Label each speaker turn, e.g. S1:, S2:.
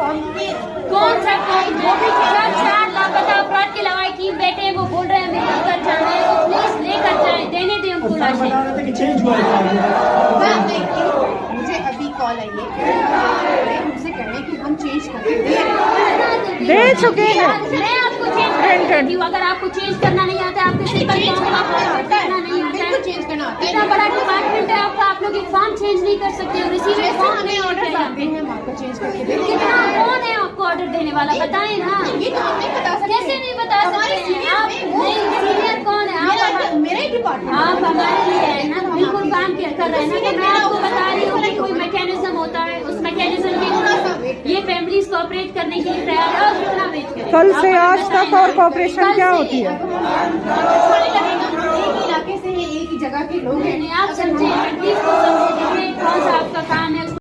S1: Form पे
S2: कौन सा फॉर्म? वो भी 4 लापता अफराद की लवाकी बैठे, वो बोल रहे हैं मेरे घर जाना है, तो प्लीज लेकर जाए, देने दें हमको लाशें।
S3: चेंज हुआ है।
S1: मुझे अभी कॉल आई है, मुझसे कह रहे हैं कि हम चेंज करके
S4: दे चुके हैं।
S2: मैं आपको चेंज करती हूँ, अगर आपको चेंज करना नहीं आता, आपको सिंपल फॉर्म करना नहीं आता है,
S1: चेंज करना आता है।
S2: इतना बड़ा डिपार्टमेंट है आपका, आप लोग एक फॉर्म चेंज नहीं कर सकते और इसी में फॉर्म
S1: हमें ऑर्डर आते हैं, हम आपको चेंज करके दे देंगे।
S2: कितना कौन है आपको ऑर्डर देने वाला, बताएं ना।
S1: ये तो हम नहीं बता सकते।
S2: कैसे नहीं बता सकते हैं आप? नहीं, सीनियर कौन है? आप
S1: मेरा ही डिपार्टमेंट।
S2: आप हमारे लिए है ना, बिल्कुल काम कर रहे हैं ना। तो मैं आपको बता रही हूँ कि कोई मैकेनिज्म होता है, उस मैकेनिज्म के ये फैमिलीज कोऑपरेट करने के लिए तैयार है। और कितना वेट करें?
S4: कल से आज तक और कॉपरेशन क्या होती है?
S1: एक इलाके से है, एक ही जगह के लोग हैं।
S2: आप समझे, प्लीज को समझे, कौन सा आपका काम है।